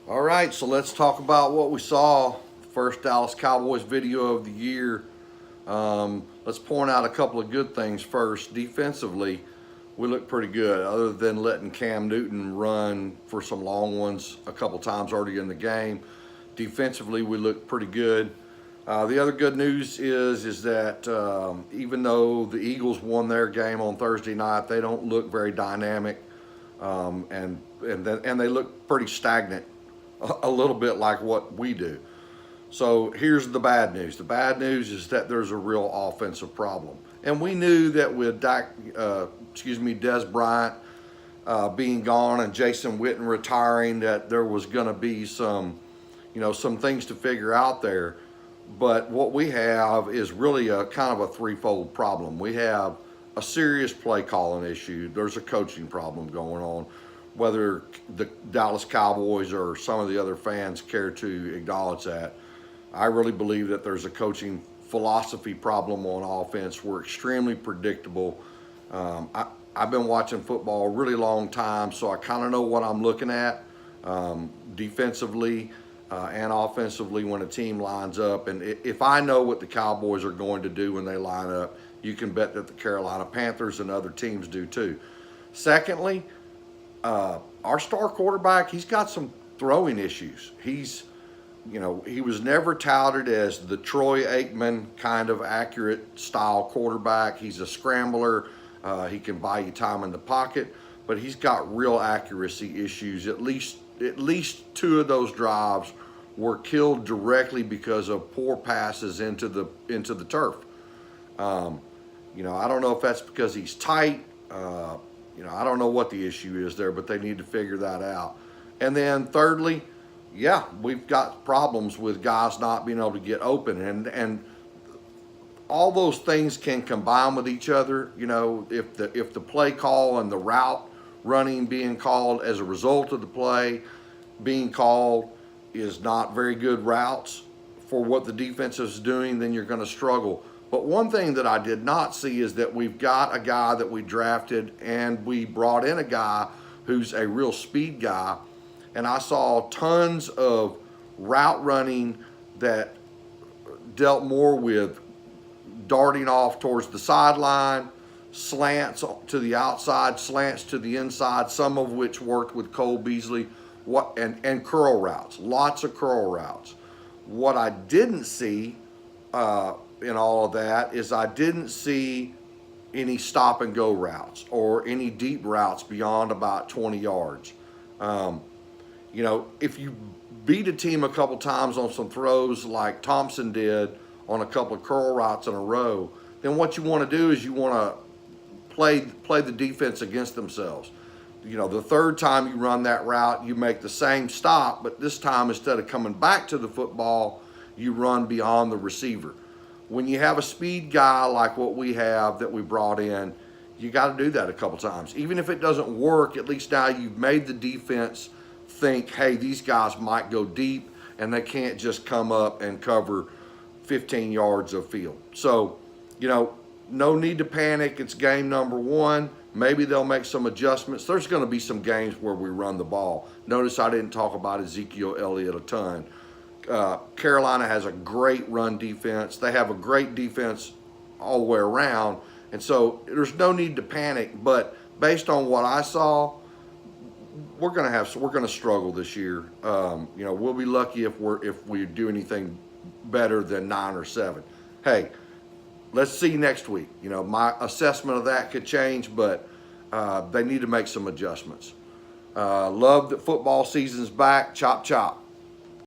All right, so let's talk about what we saw. First Dallas Cowboys video of the year. Let's point out a couple of good things first. Defensively, we look pretty good, other than letting Cam Newton run for some long ones a couple times already in the game. Defensively, we look pretty good. The other good news is that even though the Eagles won their game on Thursday night, they don't look very dynamic, and they look pretty stagnant, a little bit like what we do. So here's the bad news. The bad news is that there's a real offensive problem, and we knew that with Des Bryant being gone and Jason Witten retiring, that there was going to be some things to figure out there. But what we have is really a kind of a threefold problem. We have a serious play calling issue. There's a coaching problem going on. Whether the Dallas Cowboys or some of the other fans care to acknowledge that, I really believe that there's a coaching philosophy problem on offense. We're extremely predictable. I've been watching football a really long time, so I kind of know what I'm looking at defensively and offensively when a team lines up. And if I know what the Cowboys are going to do when they line up, you can bet that the Carolina Panthers and other teams do too. Secondly, our star quarterback, he's got some throwing issues. He was never touted as the Troy Aikman kind of accurate style quarterback. He's a scrambler. He can buy you time in the pocket, but he's got real accuracy issues. At least two of those drives were killed directly because of poor passes into the turf. I don't know if that's because he's tight. I don't know what the issue is there, but they need to figure that out. And then thirdly, yeah, we've got problems with guys not being able to get open, and all those things can combine with each other. If the play call and the route running being called as a result of the play being called is not very good routes for what the defense is doing, then you're going to struggle. But one thing that I did not see is that we've got a guy that we drafted, and we brought in a guy who's a real speed guy, and I saw tons of route running that dealt more with darting off towards the sideline, slants to the outside, slants to the inside, some of which worked with Cole Beasley, and curl routes, lots of curl routes. What I didn't see in all of that is I didn't see any stop and go routes or any deep routes beyond about 20 yards. If you beat a team a couple times on some throws like Thompson did on a couple of curl routes in a row, then what you want to do is you want to play the defense against themselves. The third time you run that route, you make the same stop, but this time instead of coming back to the football, you run beyond the receiver. When you have a speed guy like what we have that we brought in, you got to do that a couple times. Even if it doesn't work, at least now you've made the defense think, hey, these guys might go deep and they can't just come up and cover 15 yards of field. So, no need to panic. It's game number one. Maybe they'll make some adjustments. There's going to be some games where we run the ball. Notice I didn't talk about Ezekiel Elliott a ton. Carolina has a great run defense. They have a great defense all the way around, and so there's no need to panic. But based on what I saw, we're going to struggle this year. We'll be lucky if we do anything better than 9 or 7. Hey, let's see next week. My assessment of that could change, but they need to make some adjustments. Love that football season's back. Chop, chop.